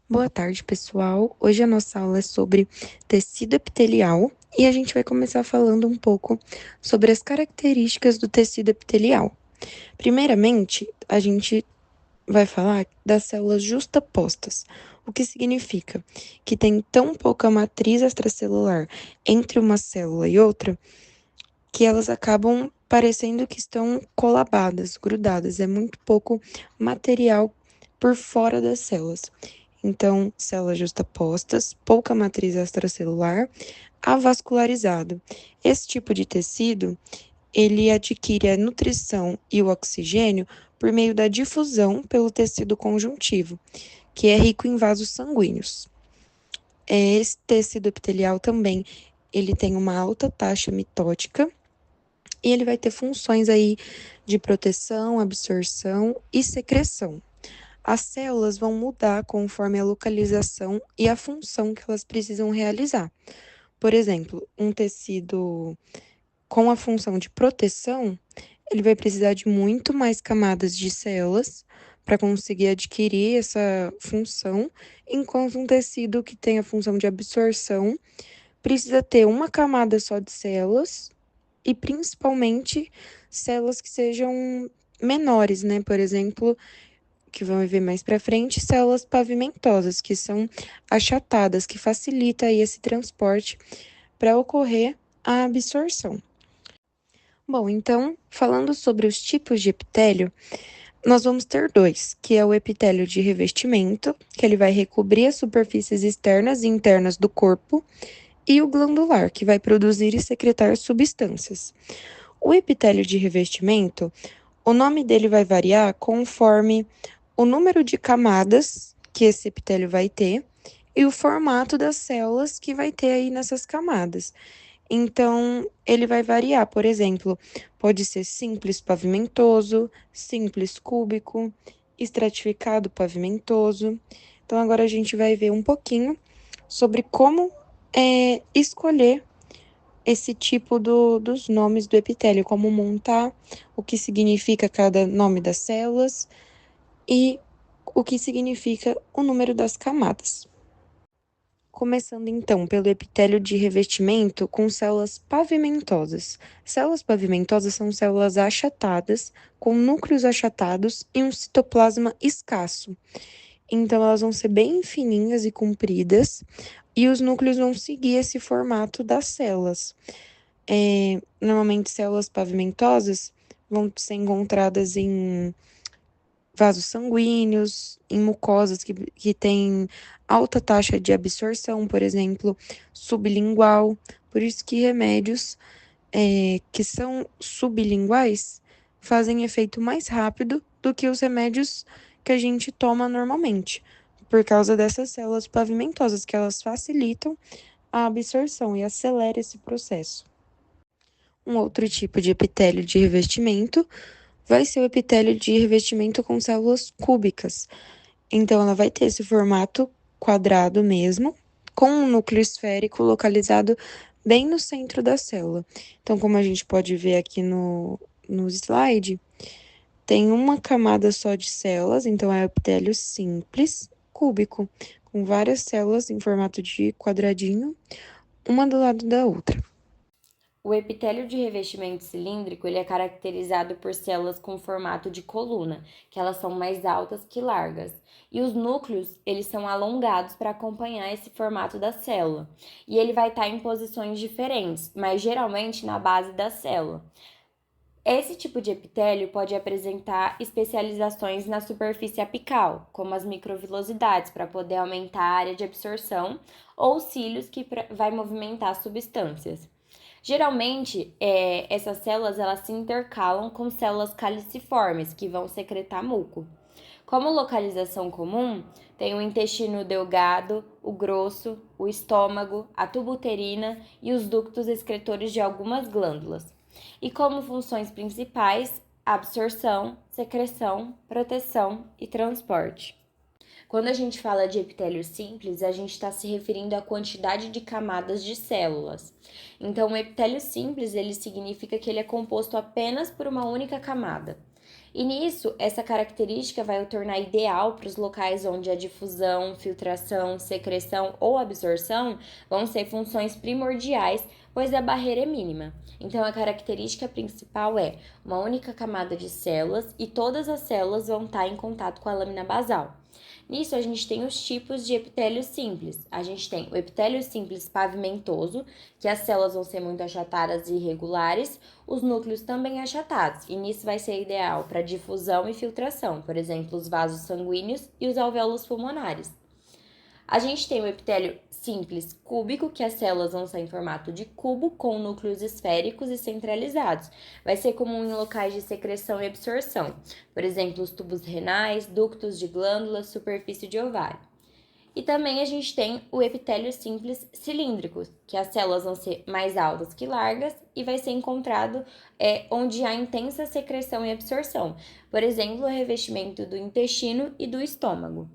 Boa tarde, pessoal. Hoje a nossa aula é sobre tecido epitelial e a gente vai começar falando um pouco sobre as características do tecido epitelial. Primeiramente, a gente vai falar das células justapostas, o que significa que tem tão pouca matriz extracelular entre uma célula e outra que elas acabam parecendo que estão colabadas, grudadas. É muito pouco material por fora das células. Então, células justapostas, pouca matriz extracelular, avascularizado. Esse tipo de tecido, ele adquire a nutrição e o oxigênio por meio da difusão pelo tecido conjuntivo, que é rico em vasos sanguíneos. Esse tecido epitelial também, ele tem uma alta taxa mitótica e ele vai ter funções aí de proteção, absorção e secreção. As células vão mudar conforme a localização e a função que elas precisam realizar. Por exemplo, um tecido com a função de proteção, ele vai precisar de muito mais camadas de células para conseguir adquirir essa função, enquanto um tecido que tem a função de absorção precisa ter uma camada só de células e principalmente células que sejam menores, né? Por exemplo, que vão ver mais para frente, células pavimentosas, que são achatadas, que facilita aí esse transporte para ocorrer a absorção. Bom, então, falando sobre os tipos de epitélio, nós vamos ter dois, que é o epitélio de revestimento, que ele vai recobrir as superfícies externas e internas do corpo, e o glandular, que vai produzir e secretar substâncias. O epitélio de revestimento, o nome dele vai variar conforme o número de camadas que esse epitélio vai ter e o formato das células que vai ter aí nessas camadas. Então, ele vai variar, por exemplo, pode ser simples pavimentoso, simples cúbico, estratificado pavimentoso. Então, agora a gente vai ver um pouquinho sobre como escolher esse tipo dos nomes do epitélio, como montar, o que significa cada nome das células e o que significa o número das camadas. Começando então pelo epitélio de revestimento com células pavimentosas. Células pavimentosas são células achatadas, com núcleos achatados e um citoplasma escasso. Então, elas vão ser bem fininhas e compridas, e os núcleos vão seguir esse formato das células. Normalmente, células pavimentosas vão ser encontradas em vasos sanguíneos, em mucosas que têm alta taxa de absorção, por exemplo, sublingual. Por isso que remédios que são sublinguais fazem efeito mais rápido do que os remédios que a gente toma normalmente, por causa dessas células pavimentosas, que elas facilitam a absorção e acelera esse processo. Um outro tipo de epitélio de revestimento vai ser o epitélio de revestimento com células cúbicas. Então, ela vai ter esse formato quadrado mesmo, com um núcleo esférico localizado bem no centro da célula. Então, como a gente pode ver aqui no slide, tem uma camada só de células, então é o epitélio simples, cúbico, com várias células em formato de quadradinho, uma do lado da outra. O epitélio de revestimento cilíndrico ele é caracterizado por células com formato de coluna, que elas são mais altas que largas. E os núcleos, eles são alongados para acompanhar esse formato da célula. E ele vai estar em posições diferentes, mas geralmente na base da célula. Esse tipo de epitélio pode apresentar especializações na superfície apical, como as microvilosidades, para poder aumentar a área de absorção, ou cílios, que vai movimentar substâncias. Geralmente, essas células elas se intercalam com células caliciformes, que vão secretar muco. Como localização comum, tem o intestino delgado, o grosso, o estômago, a tuba uterina e os ductos excretores de algumas glândulas. E como funções principais, absorção, secreção, proteção e transporte. Quando a gente fala de epitélio simples, a gente está se referindo à quantidade de camadas de células. Então, o epitélio simples, ele significa que ele é composto apenas por uma única camada. E nisso, essa característica vai o tornar ideal para os locais onde a difusão, filtração, secreção ou absorção vão ser funções primordiais, pois a barreira é mínima. Então, a característica principal é uma única camada de células e todas as células vão estar em contato com a lâmina basal. Nisso, a gente tem os tipos de epitélio simples. A gente tem o epitélio simples pavimentoso, que as células vão ser muito achatadas e irregulares, os núcleos também achatados, e nisso vai ser ideal para difusão e filtração, por exemplo, os vasos sanguíneos e os alvéolos pulmonares. A gente tem o epitélio simples cúbico, que as células vão ser em formato de cubo, com núcleos esféricos e centralizados. Vai ser comum em locais de secreção e absorção, por exemplo, os tubos renais, ductos de glândulas, superfície de ovário. E também a gente tem o epitélio simples cilíndrico, que as células vão ser mais altas que largas e vai ser encontrado onde há intensa secreção e absorção, por exemplo, o revestimento do intestino e do estômago.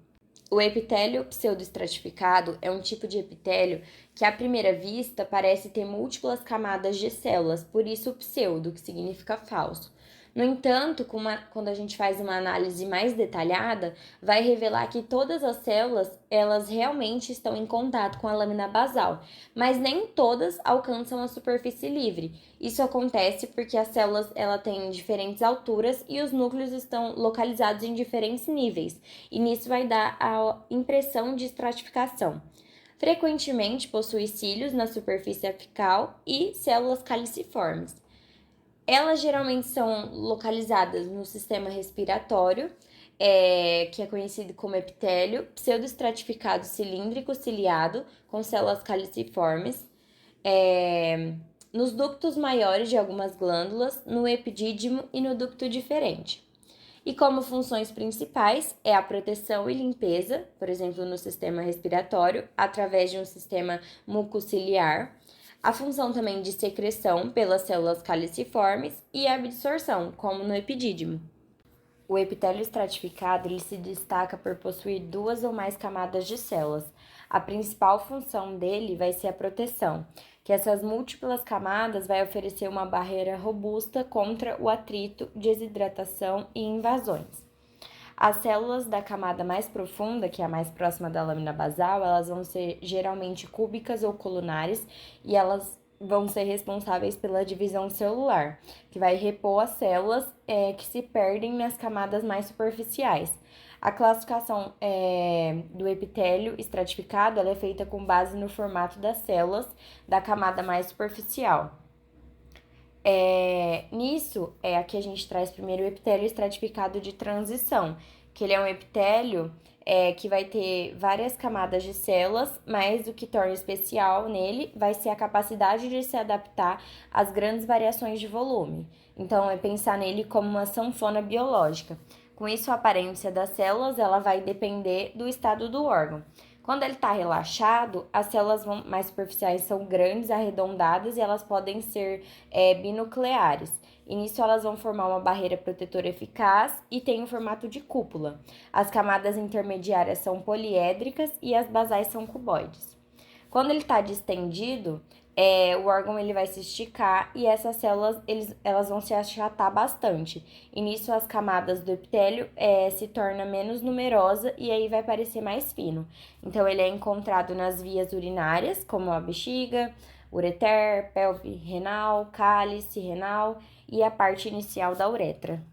O epitélio pseudoestratificado é um tipo de epitélio que, à primeira vista, parece ter múltiplas camadas de células, por isso pseudo, que significa falso. No entanto, quando a gente faz uma análise mais detalhada, vai revelar que todas as células, elas realmente estão em contato com a lâmina basal, mas nem todas alcançam a superfície livre. Isso acontece porque as células têm diferentes alturas e os núcleos estão localizados em diferentes níveis, e nisso vai dar a impressão de estratificação. Frequentemente possui cílios na superfície apical e células caliciformes. Elas geralmente são localizadas no sistema respiratório, que é conhecido como epitélio pseudoestratificado cilíndrico ciliado, com células caliciformes, nos ductos maiores de algumas glândulas, no epidídimo e no ducto diferente. E como funções principais é a proteção e limpeza, por exemplo, no sistema respiratório, através de um sistema mucociliar, a função também de secreção pelas células caliciformes e a absorção, como no epidídimo. O epitélio estratificado ele se destaca por possuir 2 ou mais camadas de células. A principal função dele vai ser a proteção, que essas múltiplas camadas vai oferecer uma barreira robusta contra o atrito, desidratação e invasões. As células da camada mais profunda, que é a mais próxima da lâmina basal, elas vão ser geralmente cúbicas ou colunares e elas vão ser responsáveis pela divisão celular, que vai repor as células que se perdem nas camadas mais superficiais. A classificação do epitélio estratificado ela é feita com base no formato das células da camada mais superficial. Nisso, aqui a gente traz primeiro o epitélio estratificado de transição, que ele é um epitélio que vai ter várias camadas de células, mas o que torna especial nele vai ser a capacidade de se adaptar às grandes variações de volume. Então, é pensar nele como uma sanfona biológica. Com isso, a aparência das células ela vai depender do estado do órgão. Quando ele está relaxado, as células mais superficiais são grandes, arredondadas e elas podem ser binucleares. E nisso elas vão formar uma barreira protetora eficaz e tem o formato de cúpula. As camadas intermediárias são poliédricas e as basais são cuboides. Quando ele está distendido, o órgão ele vai se esticar e essas células elas vão se achatar bastante. E nisso as camadas do epitélio se tornam menos numerosa e aí vai parecer mais fino. Então ele é encontrado nas vias urinárias, como a bexiga, ureter, pelve renal, cálice renal e a parte inicial da uretra.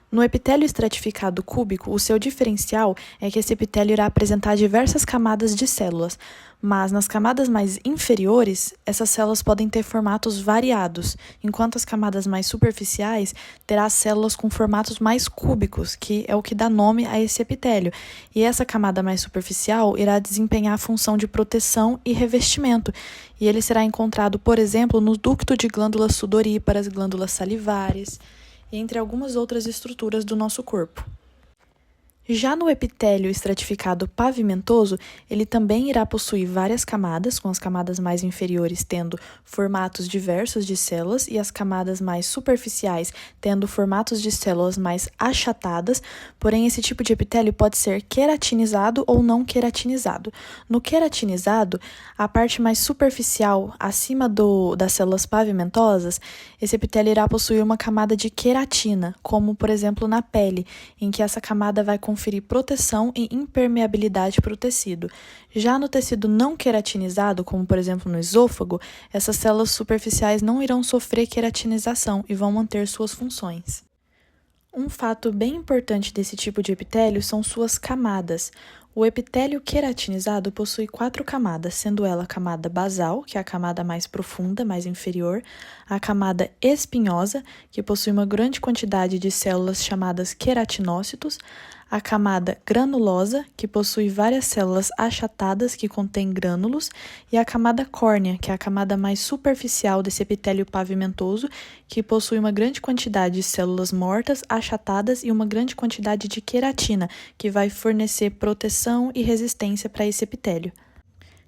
No epitélio estratificado cúbico, o seu diferencial é que esse epitélio irá apresentar diversas camadas de células, mas nas camadas mais inferiores, essas células podem ter formatos variados, enquanto as camadas mais superficiais terá células com formatos mais cúbicos, que é o que dá nome a esse epitélio, e essa camada mais superficial irá desempenhar a função de proteção e revestimento, e ele será encontrado, por exemplo, no ducto de glândulas sudoríparas, glândulas salivares, entre algumas outras estruturas do nosso corpo. Já no epitélio estratificado pavimentoso, ele também irá possuir várias camadas, com as camadas mais inferiores tendo formatos diversos de células e as camadas mais superficiais tendo formatos de células mais achatadas, porém esse tipo de epitélio pode ser queratinizado ou não queratinizado. No queratinizado, a parte mais superficial, acima das células pavimentosas, esse epitélio irá possuir uma camada de queratina, como por exemplo na pele, em que essa camada vai conferir proteção e impermeabilidade para o tecido. Já no tecido não queratinizado, como por exemplo no esôfago, essas células superficiais não irão sofrer queratinização e vão manter suas funções. Um fato bem importante desse tipo de epitélio são suas camadas. O epitélio queratinizado possui 4 camadas, sendo ela a camada basal, que é a camada mais profunda, mais inferior, a camada espinhosa, que possui uma grande quantidade de células chamadas queratinócitos, a camada granulosa, que possui várias células achatadas que contêm grânulos, e a camada córnea, que é a camada mais superficial desse epitélio pavimentoso, que possui uma grande quantidade de células mortas, achatadas e uma grande quantidade de queratina, que vai fornecer proteção e resistência para esse epitélio.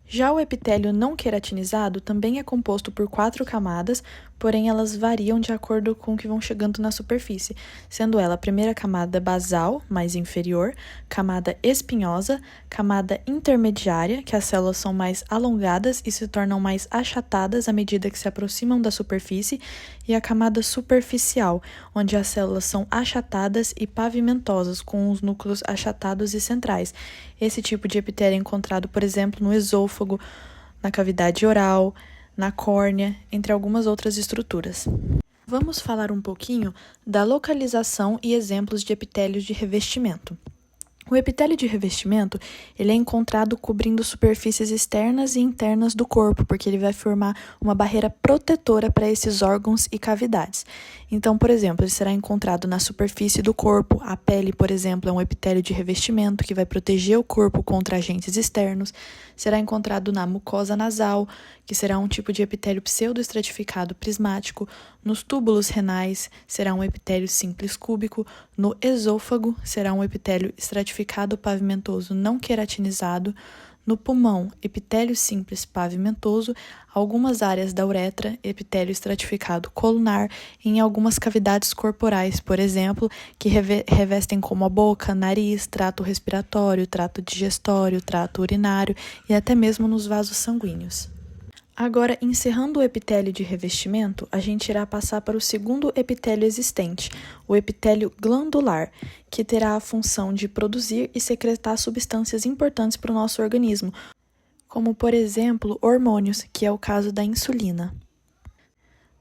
Já o epitélio não queratinizado também é composto por 4 camadas, porém elas variam de acordo com o que vão chegando na superfície, sendo ela a primeira camada basal, mais inferior, camada espinhosa, camada intermediária, que as células são mais alongadas e se tornam mais achatadas à medida que se aproximam da superfície, e a camada superficial, onde as células são achatadas e pavimentosas, com os núcleos achatados e centrais. Esse tipo de epitélio é encontrado, por exemplo, no esôfago, na cavidade oral, na córnea, entre algumas outras estruturas. Vamos falar um pouquinho da localização e exemplos de epitélios de revestimento. O epitélio de revestimento, ele é encontrado cobrindo superfícies externas e internas do corpo, porque ele vai formar uma barreira protetora para esses órgãos e cavidades. Então, por exemplo, ele será encontrado na superfície do corpo. A pele, por exemplo, é um epitélio de revestimento que vai proteger o corpo contra agentes externos. Será encontrado na mucosa nasal, que será um tipo de epitélio pseudoestratificado prismático. Nos túbulos renais, será um epitélio simples cúbico. No esôfago, será um epitélio estratificado pavimentoso não queratinizado. No pulmão, epitélio simples pavimentoso, algumas áreas da uretra, epitélio estratificado colunar, e em algumas cavidades corporais, por exemplo, que revestem como a boca, nariz, trato respiratório, trato digestório, trato urinário e até mesmo nos vasos sanguíneos. Agora, encerrando o epitélio de revestimento, a gente irá passar para o segundo epitélio existente, o epitélio glandular, que terá a função de produzir e secretar substâncias importantes para o nosso organismo, como, por exemplo, hormônios, que é o caso da insulina.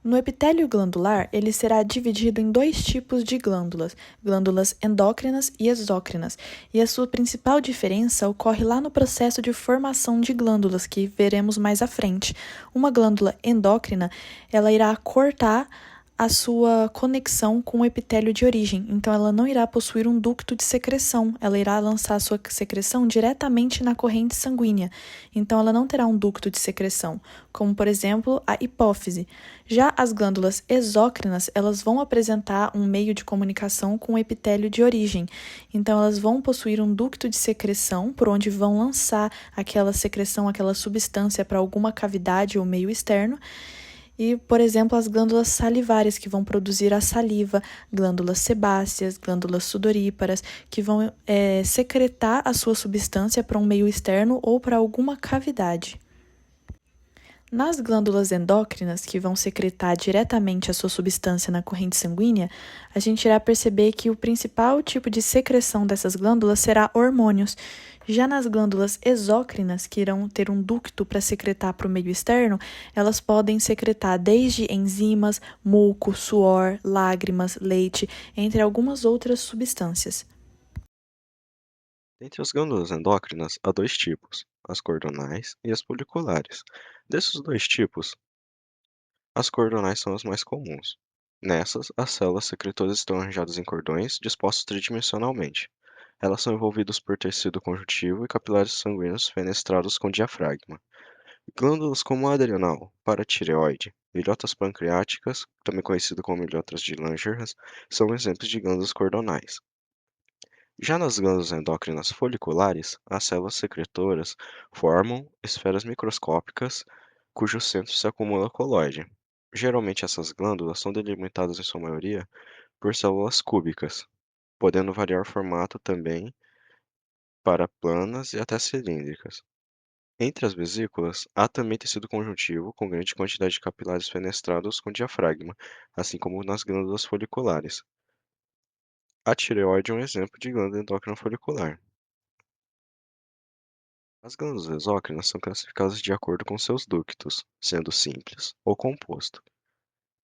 No epitélio glandular, ele será dividido em 2 tipos de glândulas, glândulas endócrinas e exócrinas, e a sua principal diferença ocorre lá no processo de formação de glândulas, que veremos mais à frente. Uma glândula endócrina, ela irá cortar a sua conexão com o epitélio de origem, então ela não irá possuir um ducto de secreção, ela irá lançar a sua secreção diretamente na corrente sanguínea, então ela não terá um ducto de secreção, como por exemplo a hipófise. Já as glândulas exócrinas, elas vão apresentar um meio de comunicação com o epitélio de origem, então elas vão possuir um ducto de secreção por onde vão lançar aquela secreção, aquela substância para alguma cavidade ou meio externo. E, por exemplo, as glândulas salivares, que vão produzir a saliva, glândulas sebáceas, glândulas sudoríparas, que vão secretar a sua substância para um meio externo ou para alguma cavidade. Nas glândulas endócrinas, que vão secretar diretamente a sua substância na corrente sanguínea, a gente irá perceber que o principal tipo de secreção dessas glândulas será hormônios. Já nas glândulas exócrinas, que irão ter um ducto para secretar para o meio externo, elas podem secretar desde enzimas, muco, suor, lágrimas, leite, entre algumas outras substâncias. Dentre as glândulas endócrinas, há 2 tipos, as cordonais e as foliculares. Desses 2 tipos, as cordonais são as mais comuns. Nessas, as células secretoras estão arranjadas em cordões dispostos tridimensionalmente. Elas são envolvidas por tecido conjuntivo e capilares sanguíneos fenestrados com diafragma. Glândulas como a adrenal, paratireoide, ilhotas pancreáticas, também conhecido como ilhotas de Langerhans, são exemplos de glândulas cordonais. Já nas glândulas endócrinas foliculares, as células secretoras formam esferas microscópicas cujo centro se acumula coloide. Geralmente essas glândulas são delimitadas em sua maioria por células cúbicas, podendo variar o formato também para planas e até cilíndricas. Entre as vesículas, há também tecido conjuntivo com grande quantidade de capilares fenestrados com diafragma, assim como nas glândulas foliculares. A tireoide é um exemplo de glândula endócrina folicular. As glândulas exócrinas são classificadas de acordo com seus ductos, sendo simples ou composto.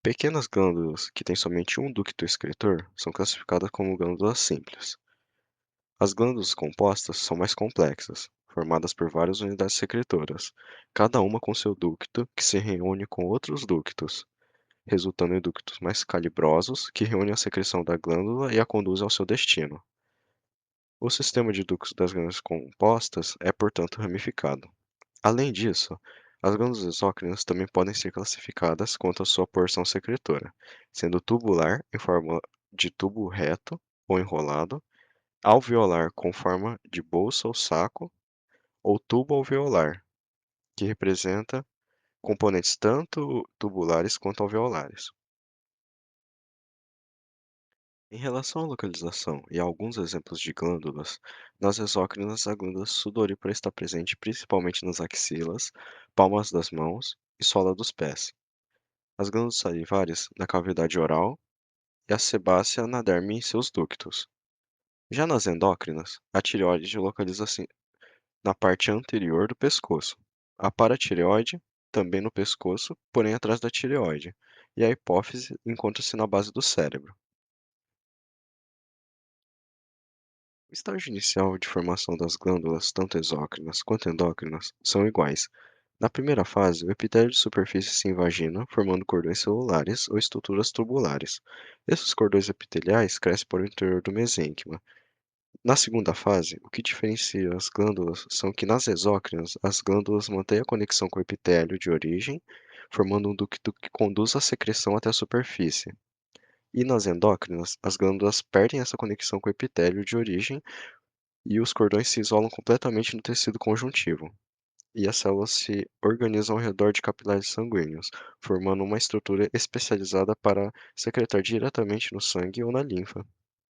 Pequenas glândulas que têm somente um ducto excretor são classificadas como glândulas simples. As glândulas compostas são mais complexas, formadas por várias unidades secretoras, cada uma com seu ducto que se reúne com outros ductos, resultando em ductos mais calibrosos que reúnem a secreção da glândula e a conduzem ao seu destino. O sistema de ductos das glândulas compostas é, portanto, ramificado. Além disso, as glândulas exócrinas também podem ser classificadas quanto à sua porção secretora, sendo tubular em forma de tubo reto ou enrolado, alveolar com forma de bolsa ou saco, ou tubo alveolar, que representa componentes tanto tubulares quanto alveolares. Em relação à localização e a alguns exemplos de glândulas, nas exócrinas a glândula sudorípara está presente principalmente nas axilas, palmas das mãos e sola dos pés. As glândulas salivares na cavidade oral e a sebácea na derme em seus ductos. Já nas endócrinas, a tireoide localiza-se na parte anterior do pescoço, a paratireoide também no pescoço, porém atrás da tireoide, e a hipófise encontra-se na base do cérebro. O estágio inicial de formação das glândulas, tanto exócrinas quanto endócrinas, são iguais. Na primeira fase, o epitélio de superfície se invagina, formando cordões celulares ou estruturas tubulares. Esses cordões epiteliais crescem para o interior do mesênquima. Na segunda fase, o que diferencia as glândulas são que nas exócrinas, as glândulas mantêm a conexão com o epitélio de origem, formando um ducto que conduz a secreção até a superfície. E nas endócrinas, as glândulas perdem essa conexão com o epitélio de origem e os cordões se isolam completamente no tecido conjuntivo, e as células se organizam ao redor de capilares sanguíneos, formando uma estrutura especializada para secretar diretamente no sangue ou na linfa.